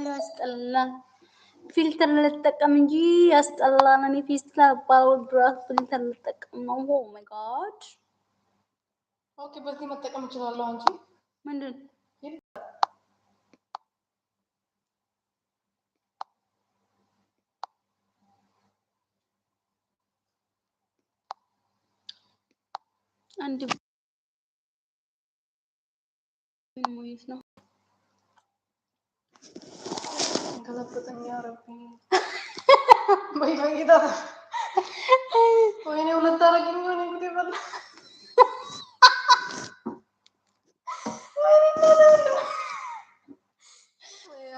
ያስጠላ ፊልተር ልጠቀም እንጂ ያስጠላል። እኔ ፊልተር ባውድራት ፊልተር ልጠቀም ነው። ኦ ማይ ጋድ ኦኬ፣ በዚህ መጠቀም እችላለሁ። አንቺ ምንድን አንድ ምን ሙይስ ነው ከዘፈጠኝ ያረብ ወይ ጌታ ወይኔ ሁለት አረግኝ ወይኔ ጉዴ በላ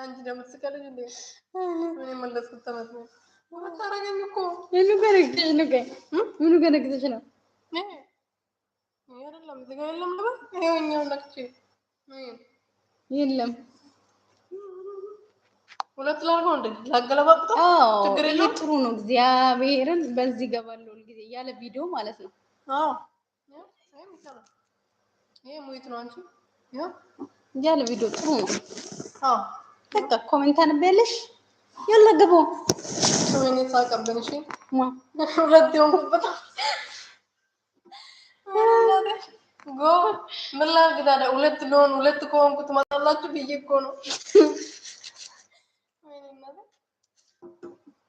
አንቺ ደግሞ ትስቀልኝ እንዴ? ምን መለስኩት ተመስሎ ሁለት አረግኝ እኮ ምኑ ገነግተሽ ነው? አይደለም እዚህ ጋር የለም ልበል ይኸውኛው ነክቼ የለም ሁለት ላርጎ እንዴ ላገለባብጠው ችግር የለውም። ጥሩ ነው። እግዚአብሔርን በዚህ ገባለው ሁልጊዜ ያለ ቪዲዮ ማለት ነው። አዎ ይሄ ሙይት ነው። አንቺ ያለ ቪዲዮ ጥሩ ነው። አዎ በቃ ኮሜንት አንበልሽ ያለ ገቦ ምን ይሳቀብን? እሺ ሁለት ይሆንኩበት ጎ ምን ላድርግ ታዲያ? ሁለት ከሆንኩ ትመጣላችሁ ብዬ እኮ ነው።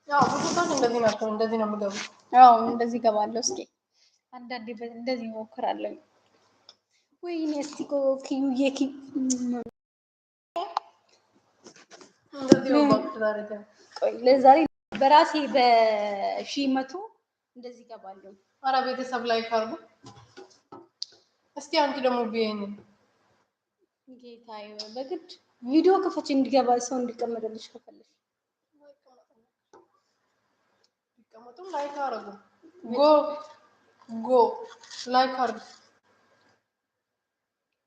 ያው ብዙ ሰዎች እንደዚህ ናቸው። እንደዚህ ነው የምገቡት። አዎ እንደዚህ ገባለሁ። እስኪ አንዳንዴ እንደዚህ ሞክራለሁ። ወይኔ እስቲ ኮኪዩዬ እንደዚህ ነው ባክላሪታ ቆይ ለዛሬ በራሴ በሺመቱ እንደዚህ ገባለሁ። ኧረ ቤተሰብ ላይ ካርጉ እስቲ አንቺ ደግሞ ቢየኝ ጌታዬ በግድ ቪዲዮ ከፈች እንዲገባ ሰው እንዲቀመጥልሽ ከፈለሽ ይቀመጡም ላይክ አረጉ ጎ ላይክ አርጉ።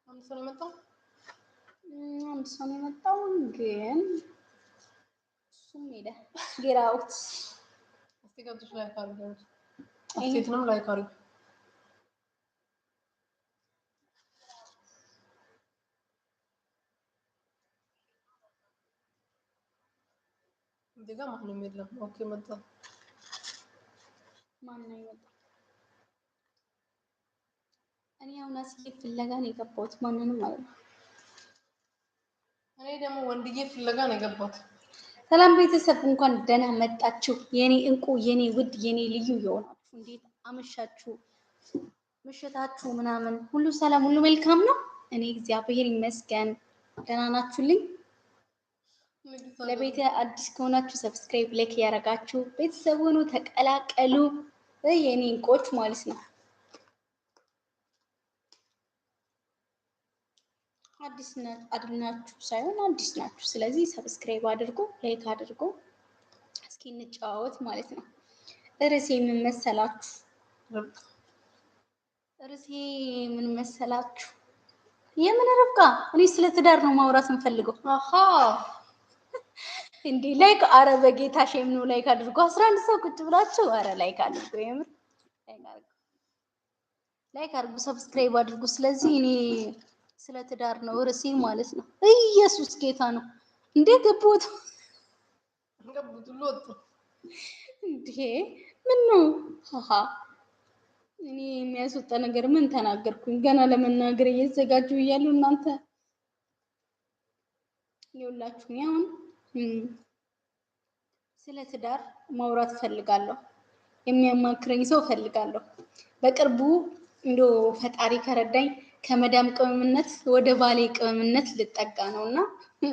አንድ ሰው ነው የመጣው ግን እሱም ሄደ ጌራውት እስቲ ገብተሽ ላይክ አርጉ። አስተያየትንም ላይክ አርጉ። እዚህ ጋር ማንም የለም። ኦኬ መጣ። ማን ነው የመጣው? እኔ አሁን አስዬ ፍለጋ ነው የገባሁት። ማንንም አይደለም። እኔ ደግሞ ወንድዬ ፍለጋ ነው የገባሁት። ሰላም ቤተሰብ እንኳን ደህና መጣችሁ። የኔ እንቁ የኔ ውድ የኔ ልዩ የሆናችሁ እንዴት አመሻችሁ? ምሽታችሁ ምናምን ሁሉ ሰላም ሁሉ መልካም ነው? እኔ እግዚአብሔር ይመስገን ደህና ናችሁልኝ? ለቤተ አዲስ ከሆናችሁ ሰብስክራይብ ላይክ ያረጋችሁ ቤተሰብ ሆኑ ተቀላቀሉ። የኔ እንቆች ማለት ነው። አዲስ አድናችሁ ሳይሆን አዲስ ናችሁ። ስለዚህ ሰብስክራይብ አድርጉ፣ ላይክ አድርጉ። እስኪ እንጫወት ማለት ነው። ርዕሴ ምን መሰላችሁ? ርዕሴ ምን መሰላችሁ? የምን ርብቃ እኔ ስለ ትዳር ነው ማውራት እንፈልገው። አሃ እንዴ ላይክ አረ በጌታ ሼም ነው ላይክ አድርጉ። 11 ሰው ቁጭ ብላችሁ አረ ላይክ አድርጉ። የምር ላይክ አድርጉ፣ ሰብስክራይብ አድርጉ። ስለዚህ እኔ ስለ ትዳር ነው ርዕሴ ማለት ነው። ኢየሱስ ጌታ ነው። እንዴ ገቦት ሎጥ እንዴ ምን ነው? ሃሃ እኔ የሚያስወጣ ነገር ምን ተናገርኩኝ? ገና ለመናገር እየተዘጋጁ እያሉ እናንተ ይኸውላችሁ አሁን ስለ ትዳር ማውራት ፈልጋለሁ። የሚያማክረኝ ሰው ፈልጋለሁ። በቅርቡ እንዶ ፈጣሪ ከረዳኝ ከመዳም ቅመምነት ወደ ባሌ ቅመምነት ልጠጋ ነውና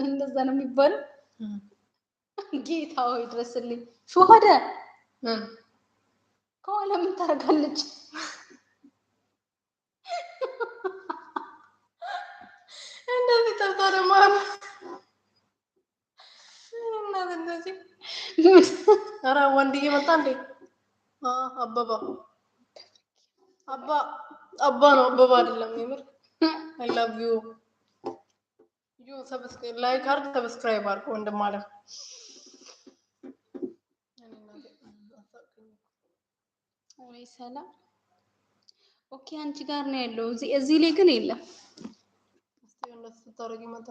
እንደዛ ነው የሚባለው። ጌታ ሆይ ድረስልኝ። ሹሃዳ ከኋላ ምን ታደርጋለች? እንደዚህ ተብታ ደግሞ እንደዚህ ኧረ ወንድዬ መጣ እንዴ? አበባ አባ ነው አበባ አይደለም። የምር አይ ላቭ ዩ ሰብስክራይብ ላይክ አርግ፣ ሰብስክራይብ አርግ ወንድም አለ። ወይ ሰላም ኦኬ፣ አንቺ ጋር ነው ያለው። እዚህ ላይ ግን የለም። እስቲ እንደሱ ታረጊ መጣ